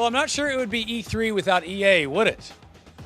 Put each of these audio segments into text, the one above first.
Well, I'm not sure it would be E3 without EA, would it?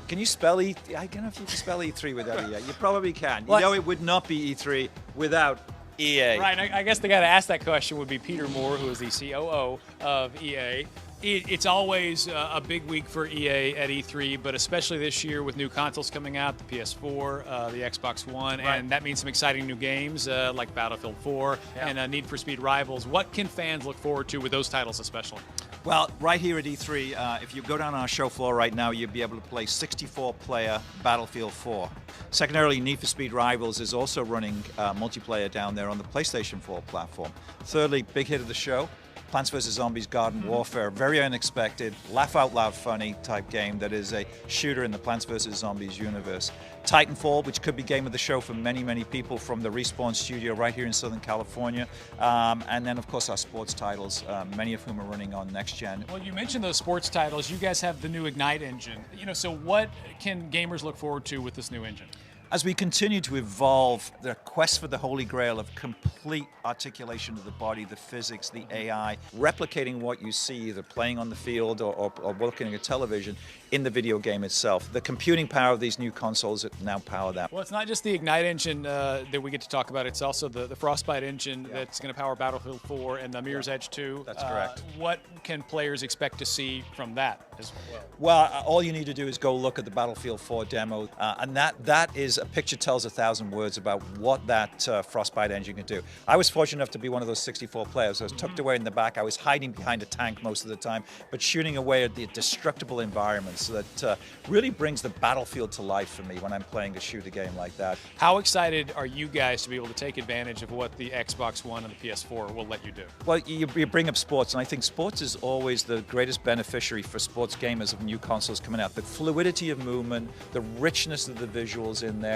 Can you spell E? I don't know if you can spell E3 without EA. You probably can. What? You know, it would not be E3 without EA. Right. I guess the guy to ask that question would be Peter Moore, who is the COO of EA. It's always a big week for EA at E3, but especially this year with new consoles coming out, the PS4, the Xbox One, Right. and that means some exciting new games like Battlefield 4 and Need for Speed Rivals. What can fans look forward to with those titles especially? Well, right here at E3, if you go down our show floor right now, you'll be able to play 64-player Battlefield 4. Secondarily, Need for Speed Rivals is also running multiplayer down there on the PlayStation 4 platform. Thirdly, big hit of the show, Plants vs. Zombies Garden Warfare. Very unexpected, laugh-out-loud funny type game that is a shooter in the Plants vs. Zombies universe. Titanfall, which could be game of the show for many, many people from the Respawn studio right here in Southern California. And then, of course, our sports titles, many of whom are running on next gen. Well, you mentioned those sports titles. You guys have the new Ignite engine. So what can gamers look forward to with this new engine? As we continue to evolve, the quest for the holy grail of complete articulation of the body, the physics, the AI, replicating what you see either playing on the field or looking at television in the video game itself. The computing power of these new consoles now power that. Well, it's not just the Ignite engine that we get to talk about. It's also the Frostbite engine that's going to power Battlefield 4 and the Mirror's Edge 2. That's correct. What can players expect to see from that as well? Well, all you need to do is go look at the Battlefield 4 demo, and that is a picture tells 1,000 words about what that Frostbite engine can do. I was fortunate enough to be one of those 64 players. I was tucked away in the back. I was hiding behind a tank most of the time, but shooting away at the destructible environments that really brings the Battlefield to life for me when I'm playing a shooter game like that. How excited are you guys to be able to take advantage of what the Xbox One and the PS4 will let you do? Well, you bring up sports, and I think sports is always the greatest beneficiary for sports gamers of new consoles coming out. The fluidity of movement, the richness of the visuals in there,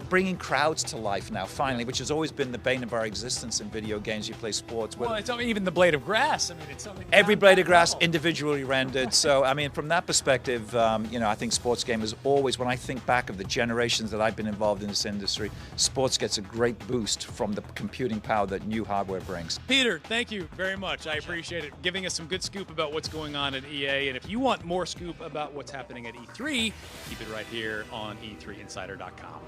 bringing crowds to life now, finally, which has always been the bane of our existence in video games. You play sports. Well, it's even the blade of grass. I mean, it's something. Every blade of grass individually rendered. So, I mean, from that perspective, I think sports gamers always, when I think back of the generations that I've been involved in this industry, sports gets a great boost from the computing power that new hardware brings. Peter, thank you very much. I appreciate it. Giving us some good scoop about what's going on at EA. And if you want more scoop about what's happening at E3, keep it right here on E3Insider.com.